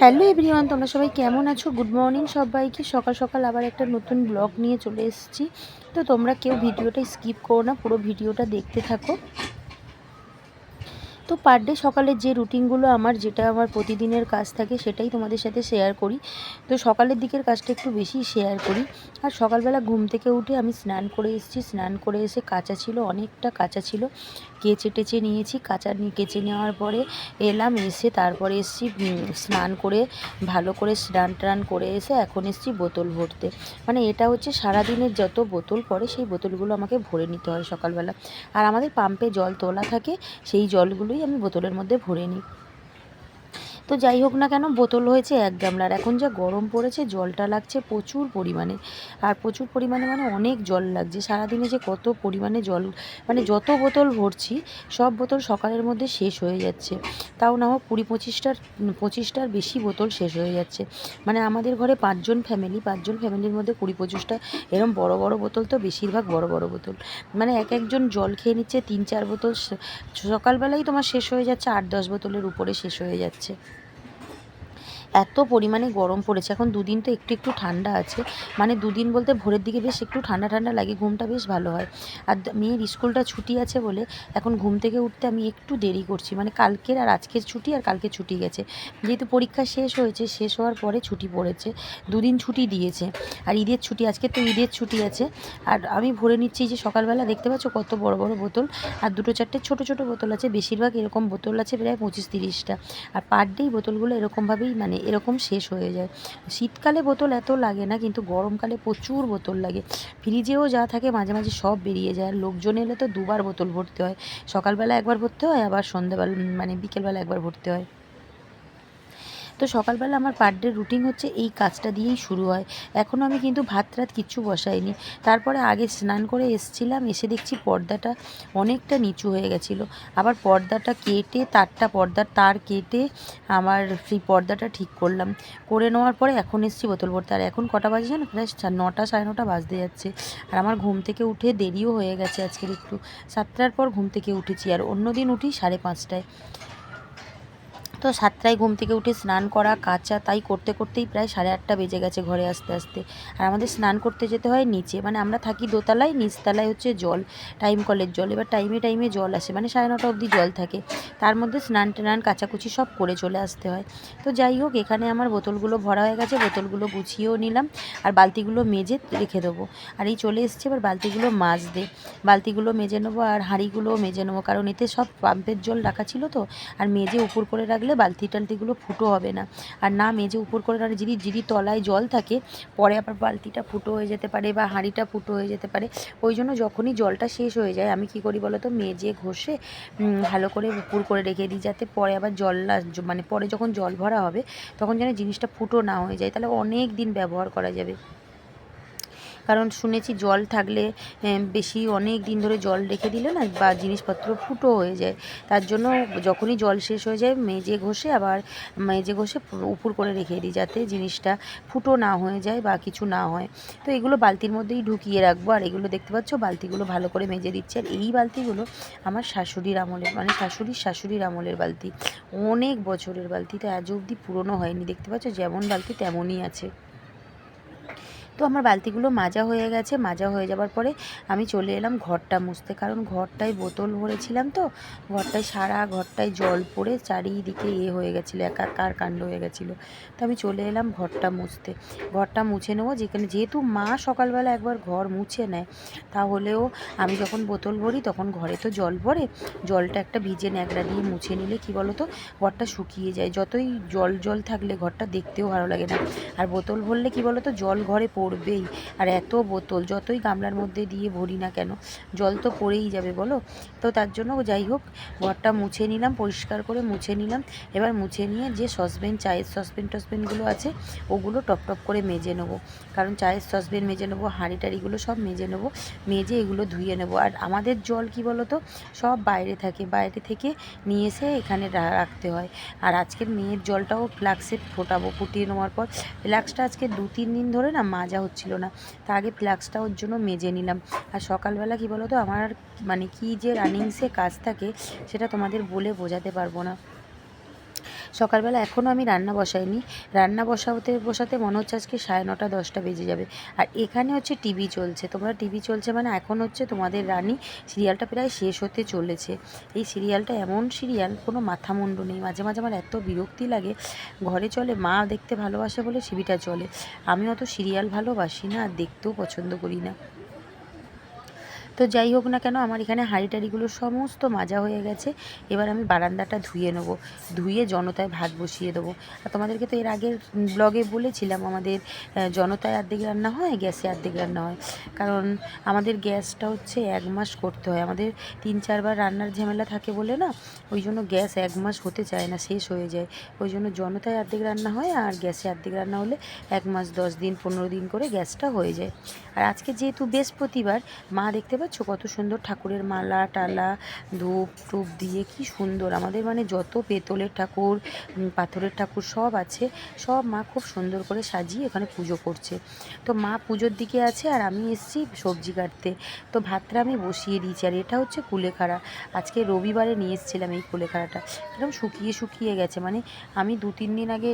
Hello everyone, তোমরা সবাই কেমন আছো? গুড মর্নিং সবাইকে। সকাল সকাল আবার একটা নতুন ব্লগ নিয়ে চলে এসেছি। তো তোমরা কেউ ভিডিওটা স্কিপ করো না, পুরো ভিডিওটা দেখতে থাকো। তো পার ডে সকালের যে রুটিনগুলো যেটা আমার প্রতিদিনের কাজ থাকে সেটাই তোমাদের সাথে শেয়ার করি। তো সকালের দিকের কাজটা একটু বেশি শেয়ার করি। আর সকালবেলা ঘুম থেকে উঠে আমি স্নান করে এসেছি। স্নান করে এসে কাঁচা ছিল, অনেকটা কাঁচা ছিল, কেচে টেচে নিয়েছি। কেচে নেওয়ার পরে এলাম, এসে তারপরে এসেছি স্নান করে, ভালো করে স্নান টান করে এসে এখন এসেছি বোতল ভরতে। মানে এটা হচ্ছে সারাদিনের যত বোতল পড়ে সেই বোতলগুলো আমাকে ভরে নিতে হয় সকালবেলা। আর আমাদের পাম্পে জল তোলা থাকে, সেই জলগুলোই আমি বোতলের মধ্যে ভরে নিই। তো যাই হোক না কেন, বোতল হয়েছে 1 গামলার। এখন যা গরম পড়েছে, জলটা লাগছে প্রচুর পরিমাণে। আর প্রচুর পরিমাণে মানে অনেক জল লাগছে। সারাদিনে যে কত পরিমাণে জল, মানে যত বোতল ভরছি সব বোতল সকালের মধ্যে শেষ হয়ে যাচ্ছে। তাও না হোক 20-25টার বেশি বোতল শেষ হয়ে যাচ্ছে। মানে আমাদের ঘরে 5জন ফ্যামিলির মধ্যে 20-25টা এরকম বড় বড় বোতল, তো বেশিরভাগ বড় বড় বোতল। মানে একজন জল খেয়ে নিচ্ছে 3-4 বোতল। সকালবেলাই তোমার শেষ হয়ে যাচ্ছে, 8-10 বোতলের উপরে শেষ হয়ে যাচ্ছে। এত পরিমাণে গরম পড়েছে। এখন দুদিন তো একটু একটু ঠান্ডা আছে, মানে দুদিন বলতে ভোরের দিকে বেশ একটু ঠান্ডা ঠান্ডা লাগে, ঘুমটা বেশ ভালো হয়। আর মেয়ের স্কুলটা ছুটি আছে বলে এখন ঘুম থেকে উঠতে আমি একটু দেরি করছি। মানে কালকের আর আজকের ছুটি, আর কালকে ছুটি গেছে, যেহেতু পরীক্ষা শেষ হয়েছে, শেষ হওয়ার পরে ছুটি পড়েছে, দুদিন ছুটি দিয়েছে। আর ঈদের ছুটি, আজকে তো ঈদের ছুটি আছে। আর আমি ভরে নিচ্ছি যে সকালবেলা দেখতে পাচ্ছ কত বড় বড় বোতল, আর 2-4টে ছোটো ছোটো বোতল আছে। বেশিরভাগ এরকম বোতল আছে প্রায় 25-30টা। আর পার ডেই বোতলগুলো এরকমভাবেই মানে এরকম শেষ হয়ে যায়। শীতকালে বোতল এত লাগে না, কিন্তু গরমকালে প্রচুর বোতল লাগে। ফ্রিজেও যা থাকে মাঝে মাঝে সব বেরিয়ে যায়। আর লোকজন এলে তো দুবার বোতল ভরতে হয়, সকালবেলা একবার ভরতে হয়, আবার সন্ধ্যাবেলা মানে বিকেলবেলা একবার ভরতে হয়। তো সকালবেলা আমার পার ডে রুটিন হচ্ছে এই কাজটা দিয়েই শুরু হয়। এখনও আমি কিন্তু ভাত রাত কিচ্ছু বসাইনি। তারপরে আগে স্নান করে এসছিলাম, এসে দেখছি পর্দাটা অনেকটা নিচু হয়ে গেছিলো। আবার পর্দাটা কেটে পর্দার তার কেটে আমার সেই পর্দাটা ঠিক করলাম। করে নেওয়ার পরে এখন এসছি বোতল ভরতে। আর এখন কটা বাজে জানো? প্রায় 9টা 9:30 বাজতে যাচ্ছে। আর আমার ঘুম থেকে উঠে দেরিও হয়ে গেছে আজকের একটু। 7টার পর ঘুম থেকে উঠেছি, আর অন্য দিন উঠি 5:30টায়। তো 7টায় ঘুম থেকে উঠে স্নান করা কাচা তাই করতে করতেই প্রায় 8:30 বেজে গেছে ঘরে আসতে আসতে। আর আমাদের স্নান করতে যেতে হয় নিচে, মানে আমরা থাকি দোতলায়, নিচতলায় হচ্ছে জল, টাইম কলের জল। এবার টাইমে টাইমে জল আসে, মানে 9:30 অবধি জল থাকে। তার মধ্যে স্নান টান কাচাকুচি সব করে চলে আসতে হয়। তো যাই হোক, এখানে আমার বোতলগুলো ভরা হয়ে গেছে, বোতলগুলো গুছিয়েও নিলাম। আর বালতিগুলো মেজে রেখে দেবো। আর এই চলে এসছে এবার বালতিগুলো মাজতে। বালতিগুলো মেজে নেবো আর হাঁড়িগুলোও মেজে নেবো, কারণ এতে সব পাম্পের জল রাখা ছিল তো। আর মেজে উপর করে রাখলে বালতি টালতিগুলো ফুটো হবে না। আর না মেজে উপর করে রাখলে যদি তলায় জল থাকে, পরে আবার বালতিটা ফুটো হয়ে যেতে পারে বা হাঁড়িটা ফুটো হয়ে যেতে পারে। ওই জন্য যখনই জলটা শেষ হয়ে যায় আমি কি করি বলো তো, মেজে ঘষে ভালো করে উপর করে রেখে দিই, যাতে পরে আবার মানে পরে যখন জল ভরা হবে তখন যেন জিনিসটা ফুটো না হয়ে যায়, তাহলে অনেক দিন ব্যবহার করা যাবে। কারণ শুনেছি জল থাকলে বেশি অনেক দিন ধরে জল রেখে দিলে না বা জিনিসপত্র ফুটো হয়ে যায়। তার জন্য যখনই জল শেষ হয়ে যায় মেজে ঘষে উপুর করে রেখে দিই, যাতে জিনিসটা ফুটো না হয়ে যায় বা কিছু না হয়। তো এগুলো বালতির মধ্যেই ঢুকিয়ে রাখবো। আর এগুলো দেখতে পাচ্ছ বালতিগুলো ভালো করে মেজে দিচ্ছে। আর এই বালতিগুলো আমার শাশুড়ির আমলের, মানে শাশুড়ির আমলের বালতি, অনেক বছরের বালতি, তো আজ অবধি পুরনো হয়নি। দেখতে পাচ্ছ যেমন বালতি তেমনই আছে। তো আমার বালতিগুলো মাজা হয়ে গেছে। মাজা হয়ে যাবার পরে আমি চলে এলাম ঘরটা মুছতে, কারণ ঘরটায় বোতল ভরেছিলাম, তো সারা ঘরটায় জল পড়ে চারিদিকে হয়ে গেছিলো, একাকার কাণ্ড হয়ে গেছিলো। তো আমি চলে এলাম ঘরটা মুছতে। ঘরটা মুছে নেবো, যেহেতু মা সকালবেলা একবার ঘর মুছে নেয়, তাহলেও আমি যখন বোতল ভরি তখন ঘরে তো জল ভরে, জলটা একটা ভিজে ন্যাকড়া দিয়ে মুছে নিলে কি বলো তো, ঘরটা শুকিয়ে যায়। যতই জল জল থাকলে ঘরটা দেখতেও ভালো লাগে না। আর বোতল ভরলে কি বলো তো, জল ঘরে পড়বেই। আর এত বোতল যতই গামলার মধ্যে দিয়ে ভরি না কেন, জল তো পড়েই যাবে বলো। তো তার জন্য যাই হোক ঘরটা মুছে নিলাম, পরিষ্কার করে মুছে নিলাম। এবার মুছে নিয়ে যে চায়ের সসপেনগুলো আছে ওগুলো টপ টপ করে মেজে নেবো, কারণ চায়ের সসপেন মেজে নেবো, হাঁড়ি টাড়িগুলো সব মেজে নেবো। মেজে এগুলো ধুয়ে নেবো। আর আমাদের জল কি বলো তো, সব বাইরে থেকে নিয়ে এসে এখানে রাখতে হয়। আর আজকের মেয়ের জলটাও ফ্লাক্সে ফুটিয়ে নেওয়ার পর, ফ্লাক্সটা আজকে 2-3 দিন ধরে না মাজা হচ্ছিল না, তা আগে ফ্লাক্সটা ওর জন্য মেজে নিলাম। আর সকালবেলা কি বলো তো, আমার মানে কি যে রানিংসে কাজ থাকে সেটা তোমাদের বলে বোঝাতে পারবো না। সকালবেলা এখনও আমি রান্না বসাইনি, রান্না বসাতে মনে হচ্ছে আজকে 9:30 10টা বেজে যাবে। আর এখানে হচ্ছে টিভি চলছে, তোমরা টিভি চলছে মানে এখন হচ্ছে তোমাদের রানী সিরিয়ালটা প্রায় শেষ হতে চলেছে। এই সিরিয়ালটা এমন সিরিয়াল কোনো মাথা মুন্ডু নেই, মাঝে মাঝে আমার এত বিরক্তি লাগে। ঘরে চলে মা দেখতে ভালোবাসে বলে টিভিটা চলে, আমি অত সিরিয়াল ভালোবাসি না আর দেখতেও পছন্দ করি না। তো যাই হোক না কেন, আমার এখানে হাঁড়ি টাড়িগুলো সমস্ত মাজা হয়ে গেছে। এবার আমি বারান্দাটা ধুয়ে নেবো, ধুয়ে জনতায় ভাত বসিয়ে দেবো। আর তোমাদেরকে তো এর আগের ব্লগে বলেছিলাম আমাদের জনতায় অর্ধেক রান্না হয়, গ্যাসে অর্ধেক রান্না হয়। কারণ আমাদের গ্যাসটা হচ্ছে 1 মাস করতে হয়, আমাদের 3-4 বার রান্নার ঝামেলা থাকে বলে না, ওই জন্য গ্যাস 1 মাস হতে চায় না, শেষ হয়ে যায়। ওই জন্য জনতায় অর্ধেক রান্না হয়, আর গ্যাসে অর্ধেক রান্না হলে 1 মাস 10 দিন 15 দিন করে গ্যাসটা হয়ে যায়। আর আজকে যেহেতু বৃহস্পতিবার, মা দেখতে পাচ্ছ কত সুন্দর ঠাকুরের মালা টালা ধূপ টুপ দিয়ে কি সুন্দর, আমাদের মানে যত পেতলের ঠাকুর পাথরের ঠাকুর সব আছে, সব মা খুব সুন্দর করে সাজিয়ে এখানে পুজো করছে। তো মা পুজোর দিকে আছে আর আমি এসেছি সবজি কাটতে। তো ভাতটা আমি বসিয়ে দিয়েছি। আর এটা হচ্ছে কুলেখাড়া, আজকে রবিবারে নিয়ে এসেছিলাম এই কুলেখাড়াটা, একদম শুকিয়ে শুকিয়ে গেছে। মানে আমি 2-3 দিন আগে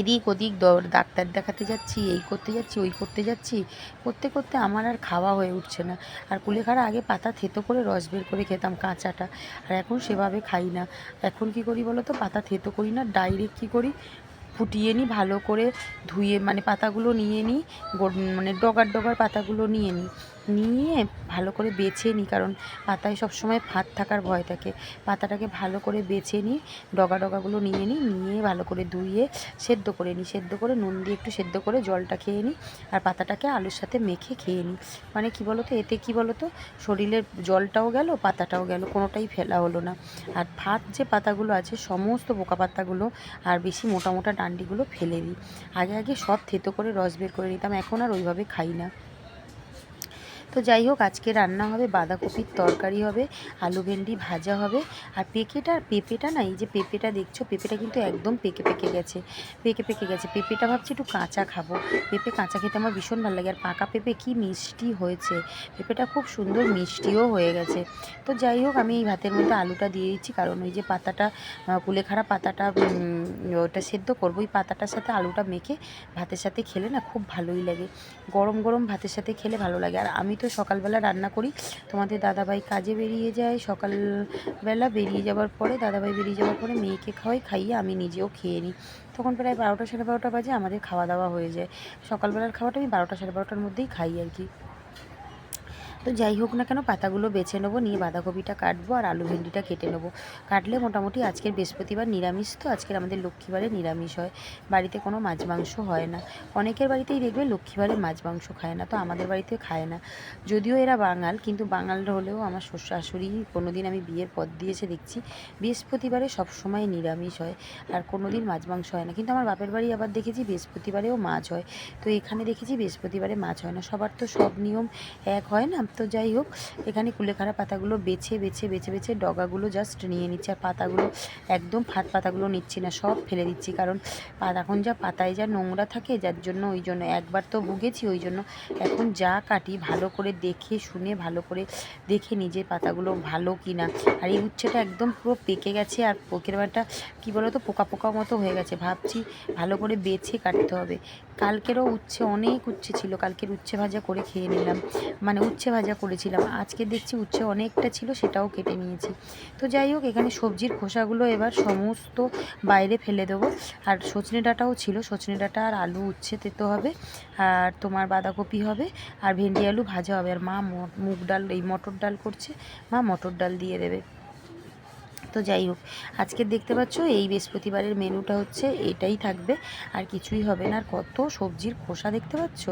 এদিক ওদিক ডাক্তার দেখাতে যাচ্ছি, এই করতে যাচ্ছি ওই করতে যাচ্ছি, করতে করতে আমার আর খাওয়া হয়ে উঠছে না। আর কুলেখাড়া আগে পাতা থেতো করে রস বের করে খেতাম কাঁচাটা, আর এখন সেভাবে খাই না। এখন কি করি বলো তো, পাতা থেতো করি না, ডাইরেক্ট কী করি, ফুটিয়ে নিই ভালো করে ধুয়ে, মানে পাতাগুলো নিয়ে নিই, মানে ডগার ডগার পাতাগুলো নিয়ে নিয়ে ভালো করে বেছে নিই, কারণ পাতায় সবসময় ফাঁদ থাকার ভয় থাকে। পাতাটাকে ভালো করে বেছে নিই, ডগাগুলো নিয়ে নিয়ে ভালো করে ধুয়ে সেদ্ধ করে নিই, সেদ্ধ করে নুন দিয়ে একটু সেদ্ধ করে জলটা খেয়ে নিই, আর পাতাটাকে আলুর সাথে মেখে খেয়ে নিই। মানে কী বলো তো, এতে কী বলো তো, শরীরের জলটাও গেল পাতাটাও গেল, কোনোটাই ফেলা হলো না। আর ফাঁদ যে পাতাগুলো আছে সমস্ত পোকা পাতাগুলো আর বেশি মোটা মোটা ডান্ডিগুলো ফেলে দিই। আগে সব থেতো করে রস বের করে নিতাম, এখন আর ওইভাবে খাই না। তো যাই হোক, আজকে রান্না হবে বাঁধাকপির তরকারি হবে, আলু ভেন্ডি ভাজা হবে। আর পেঁপেটা না, এই যে পেঁপেটা দেখছো, পেঁপেটা কিন্তু একদম পেকে গেছে, পেঁপেটা ভাবছি একটু কাঁচা খাবো। পেঁপে কাঁচা খেতে আমার ভীষণ ভালো লাগে। আর পাকা পেঁপে কি মিষ্টি হয়েছে, পেঁপেটা খুব সুন্দর মিষ্টিও হয়ে গেছে। তো যাই হোক, আমি এই ভাতের মধ্যে আলুটা দিয়ে দিচ্ছি, কারণ ওই যে পাতাটা কুলেখাড়া পাতাটা ওটা সেদ্ধ করবো, ওই পাতাটার সাথে আলুটা মেখে ভাতের সাথে খেলে না খুব ভালোই লাগে, গরম গরম ভাতের সাথে খেলে ভালো লাগে। আর আমি তো সকালবেলা রান্না করি, তোমাদের দাদাভাই কাজে বেরিয়ে যায়, সকালবেলা বেরিয়ে যাওয়ার পরে দাদাভাই বেরিয়ে যাওয়ার পরে মেয়েকে খাইয়ে আমি নিজেও খেয়ে নিই। তখন প্রায় 12টা 12:30 বাজে আমাদের খাওয়া দাওয়া হয়ে যায়। সকালবেলার খাওয়াটা আমি 12টা 12:30টার মধ্যেই খাই আর কি। তো যাই হোক না কেন, পাতাগুলো বেছে নেবো, নিয়ে বাঁধাকপিটা কাটবো আর আলু ভেন্ডিটা কেটে নেবো। কাটলে মোটামুটি আজকের বৃহস্পতিবার নিরামিষ, তো আজকের আমাদের লক্ষ্মীবারে নিরামিষ হয়, বাড়িতে কোনো মাছ মাংস হয় না। অনেকের বাড়িতেই দেখবে লক্ষ্মীবারে মাছ মাংস খায় না, তো আমাদের বাড়িতে খায় না। যদিও এরা বাঙাল, কিন্তু বাঙাল হলেও আমার শাশুড়ি কোনো দিন আমি বিয়ের পর দিয়েছে দেখছি বৃহস্পতিবারে সবসময় নিরামিষ হয়, আর কোনো দিন মাছ মাংস হয় না। কিন্তু আমার বাপের বাড়ি আবার দেখেছি বৃহস্পতিবারেও মাছ হয়, তো এখানে দেখেছি বৃহস্পতিবারে মাছ হয় না। সবার তো সব নিয়ম এক হয় না। তো যাই হোক, এখানে কুলেখাড়া পাতাগুলো বেছে ডগাগুলো জাস্ট নিয়ে নিচ্ছি, আর পাতাগুলো একদম ফাঁদ পাতাগুলো নিচ্ছি না, সব ফেলে দিচ্ছি। কারণ এখন যা পাতায় যা নোংরা থাকে, যার জন্য ওই জন্য একবার তো ভুগেছি, ওই জন্য এখন যা কাটি ভালো করে দেখে শুনে ভালো করে দেখে নিজে পাতাগুলো ভালো কিনা। আর এই উচ্ছেটা একদম পুরো পেকে গেছে, আর পোকের বাটা কী বলো তো, পোকা পোকা মতো হয়ে গেছে, ভাবছি ভালো করে বেছে কাটতে হবে। কালকেরও অনেক উচ্ছে ছিল, কালকের উচ্ছে ভাজা করে খেয়ে নিলাম, মানে উচ্ছে ভাজা করেছিলাম। আজকে দেখছি উচ্ছে অনেকটা ছিল, সেটাও কেটে নিয়েছি। তো যাই হোক, এখানে সবজির খোসাগুলো এবার সমস্ত বাইরে ফেলে দেবো। আর সজনে ডাঁটাও ছিল, সজনে ডাঁটা আর আলু উচ্ছে তেতো হবে, আর তোমার বাঁধাকপি হবে, আর ভেন্ডি আলু ভাজা হবে। আর মা মুগ ডাল, এই মটর ডাল করছে, মা মটর ডাল দিয়ে দেবে। তো যাই হোক, আজকে দেখতে পাচ্ছ এই বৃহস্পতিবারের মেনুটা হচ্ছে এটাই থাকবে, আর কিছুই হবে না। আর কত সবজির খোসা দেখতে পাচ্ছ,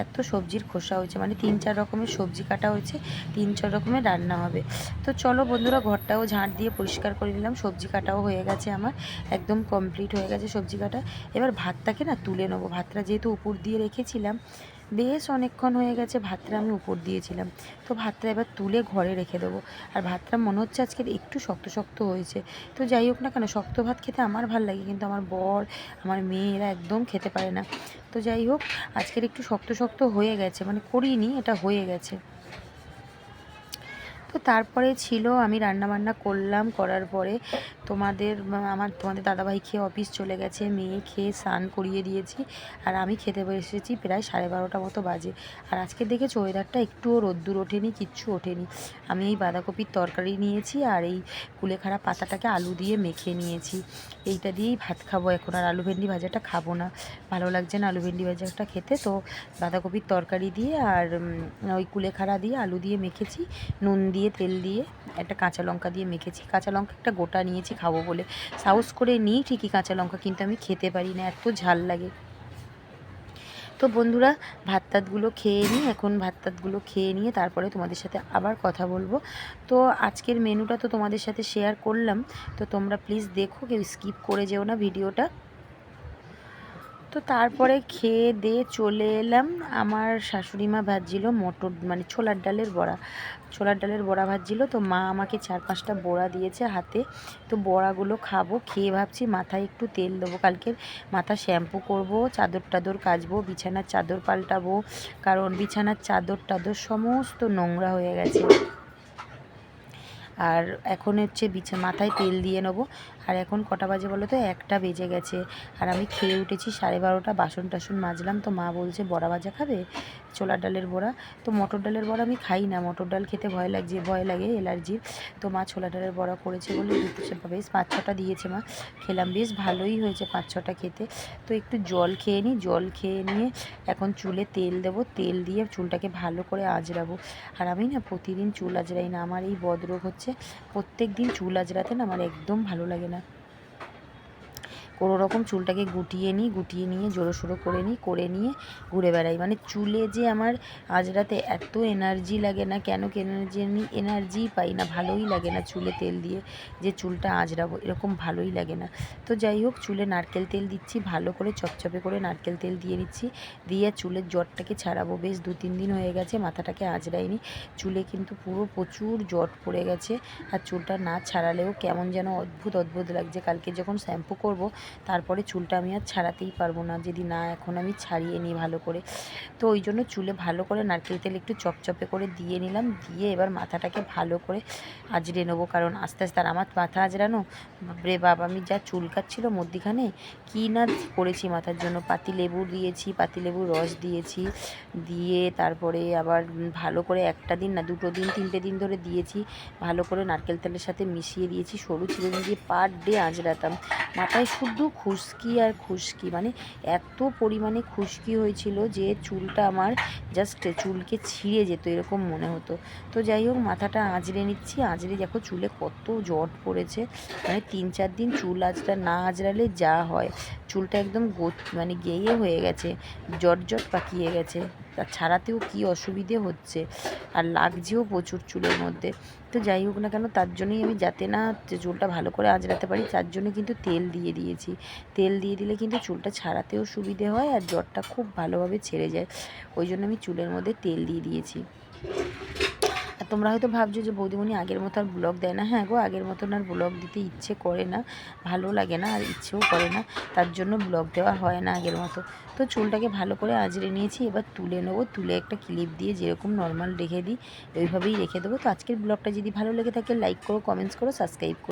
এত সবজির খোসা হয়েছে, মানে 3-4 রকমের সবজি কাটা হয়েছে, 3-4 রকমের রান্না হবে। তো চলো বন্ধুরা, ঘরটাও ঝাঁট দিয়ে পরিষ্কার করে নিলাম, সবজি কাটাও হয়ে গেছে আমার, একদম কমপ্লিট হয়ে গেছে সবজি কাটা। এবার ভাতটাকে না তুলে নেবো, ভাতটা যেহেতু উপর দিয়ে রেখেছিলাম, বেশ অনেকক্ষণ হয়ে গেছে ভাতটা আমি উপর দিয়েছিলাম, তো ভাতটা এবার তুলে ঘরে রেখে দেবো। আর ভাতটা মনে হচ্ছে আজকের একটু শক্ত শক্ত হয়েছে। তো যাই হোক না কেন, শক্ত ভাত খেতে আমার ভালো লাগে, কিন্তু আমার বর আমার মেয়েরা একদম খেতে পারে না। তো যাই হোক, আজকের একটু শক্ত শক্ত হয়ে গেছে, মানে করিনি, এটা হয়ে গেছে। তো তারপরে ছিল, আমি রান্নাবান্না করলাম, করার পরে তোমাদের দাদাভাই খেয়ে অফিস চলে গেছে, মেয়ে খেয়ে স্নান করিয়ে দিয়েছি, আর আমি খেতে বসেছি প্রায় 12:30 মতো বাজে। আর আজকে দেখেছো ওয়েদারটা একটুও রোদ্দুর ওঠেনি, কিচ্ছু ওঠেনি। আমি এই বাঁধাকপির তরকারি নিয়েছি আর এই কুলেখাড়া পাতাটাকে আলু দিয়ে মেখে নিয়েছি, এইটা দিয়েই ভাত খাবো এখন। আর আলু ভেন্ডি ভাজাটা খাবো না, ভালো লাগছে না আলু ভেন্ডি ভাজাটা খেতে। তো বাঁধাকপির তরকারি দিয়ে আর ওই কুলেখাড়া দিয়ে আলু দিয়ে মেখেছি, নুন দিয়ে তেল দিয়ে একটা কাঁচা লঙ্কা দিয়ে মেখেছি। কাঁচা লঙ্কা একটা গোটা নিয়েছি খাবো বলে, সাহস করে নিই ঠিকই কাঁচা লঙ্কা, কিন্তু আমি খেতে পারি না, এত ঝাল লাগে। তো বন্ধুরা ভাত টাতগুলো খেয়ে নিই, এখন ভাত টাতগুলো খেয়ে নিয়ে তারপরে তোমাদের সাথে আবার কথা বলবো। তো আজকের মেনুটা তো তোমাদের সাথে শেয়ার করলাম, তো তোমরা প্লিজ দেখো, কেউ স্কিপ করে যেও না ভিডিওটা। তো তারপরে খেয়ে দিয়ে চলে এলাম, আমার শাশুড়ি মা ভাজছিল মটর মানে ছোলার ডালের বড়া ভাজছিল। তো মা আমাকে 4-5টা বড়া দিয়েছে হাতে, তো বড়াগুলো খাবো। খেয়ে ভাবছি মাথায় একটু তেল দেবো, কালকের মাথা শ্যাম্পু করব, চাদর টাদর কাচবো, বিছানার চাদর পাল্টাবো, কারণ বিছানার চাদর টাদর সমস্ত নোংরা হয়ে গেছে। আর এখন হচ্ছে মাথায় তেল দিয়ে নেবো। আর এখন কটা বাজে বলো তো, 1টা বেজে গেছে। আর আমি খেয়ে উঠেছি 12:30, বাসন টাসন মাজলাম। তো মা বলছে বড়া ভাজা খাবে, ছোলার ডালের বড়া। তো মটর ডালের বড়া আমি খাই না, মটর ডাল খেতে ভয় লাগে এলার্জির। তো মা ছোলার ডালের বড়া করেছে বলে বেশ 5-6টা দিয়েছে মা, খেলাম, বেশ ভালোই হয়েছে 5-6টা খেতে। তো একটু জল খেয়ে নিই, জল খেয়ে নিয়ে এখন চুলে তেল দেবো, তেল দিয়ে চুলটাকে ভালো করে আঁচড়াবো। আর আমি না প্রতিদিন চুল আঁচড়াই না, আমার এই বদরোগ হচ্ছে, প্রত্যেক দিন চুল আঁচড়াতে না আমার একদম ভালো লাগে না। কোনো রকম চুলটাকে গুটিয়ে নিয়ে জোড়ো করে নিয়ে ঘুরে বেড়াই। মানে চুলে যে আমার আঁচড়াতে এত এনার্জি লাগে না, কেন এনার্জি পাই না, ভালোই লাগে না চুলে তেল দিয়ে যে চুলটা আঁচড়াবো, এরকম ভালোই লাগে না। তো যাই হোক, চুলে নারকেল তেল দিচ্ছি, ভালো করে চপচপে করে নারকেল তেল দিয়ে নিচ্ছি, দিয়ে চুলের জটটাকে ছাড়াবো। বেশ 2-3 দিন হয়ে গেছে মাথাটাকে আঁচড়াইনি, চুলে কিন্তু পুরো প্রচুর জট পড়ে গেছে। আর চুলটা না ছাড়ালেও কেমন যেন অদ্ভুত লাগছে। কালকে যখন শ্যাম্পু করব তারপরে চুলটা আমি আর ছাড়াতেই পারবো না, যদি না এখন আমি ছাড়িয়ে নিই ভালো করে। তো ওই জন্য চুলে ভালো করে নারকেল তেল একটু চপচপে করে দিয়ে নিলাম, দিয়ে এবার মাথাটাকে ভালো করে আঁচড়ে নেবো, কারণ আস্তে আস্তে। আর আমার মাথা আঁচড়ানো রে বাবা, আমি যা চুলকাচ্ছিল মধ্যিখানে, কী না করেছি মাথার জন্য। পাতিলেবু দিয়েছি, পাতিলেবুর রস দিয়েছি, দিয়ে তারপরে আবার ভালো করে 1টা দিন না 2টো দিন 3টে দিন ধরে দিয়েছি, ভালো করে নারকেল তেলের সাথে মিশিয়ে দিয়েছি, সরু চিরুনি দিয়ে পার ডে আঁচড়াতাম। মাথায় শুধু খুশকি আর খুশকি, মানে এত পরিমাণে খুশকি হয়েছিল যে চুলটা আমার জাস্ট চুলকে ছিঁড়ে যেত এরকম মনে হতো। তো যাই হোক, মাথাটা আঁচড়ে নিচ্ছি, আঁচড়ে দেখো চুলে কত জট পড়েছে। মানে 3-4 দিন চুল না আঁচড়ালে যা হয়, চুলটা একদম মানে গেয়ে হয়ে গেছে, জট পাকিয়ে গেছে। তা ছাড়াতেও কি অসুবিধে হচ্ছে, আর লাগছেও প্রচুর চুলের মধ্যে। তো যাই হোক না কেন, তার জন্যই আমি যাতে না চুলটা ভালো করে আঁচড়াতে পারি, তার জন্য কিন্তু তেল দিয়ে দিয়েছি। তেল দিয়ে দিলে কিন্তু চুলটা ছাড়াতেও সুবিধে হয়, আর জটটা খুব ভালোভাবে ছেড়ে যায়, ওই জন্য আমি চুলের মধ্যে তেল দিয়ে দিয়েছি। আর তোমরা হয়তো ভাবছো যে বৌদিমণি আগের মতো আর ব্লগ দেয় না। হ্যাঁ গো, আগের মতন আর ব্লগ দিতে ইচ্ছে করে না, ভালো লাগে না, আর ইচ্ছেও করে না, তার জন্য ব্লগ দেওয়া হয় না আগের মতো। তো চুলটাকে ভালো করে আঁচড়ে নিয়েছি, এবার তুলে নেবো, তুলে একটা ক্লিপ দিয়ে যেরকম নর্মাল রেখে দিই ওইভাবেই রেখে দেবো। তো আজকের ব্লগটা যদি ভালো লেগে থাকে লাইক করো, কমেন্টস করো, সাবস্ক্রাইব করো।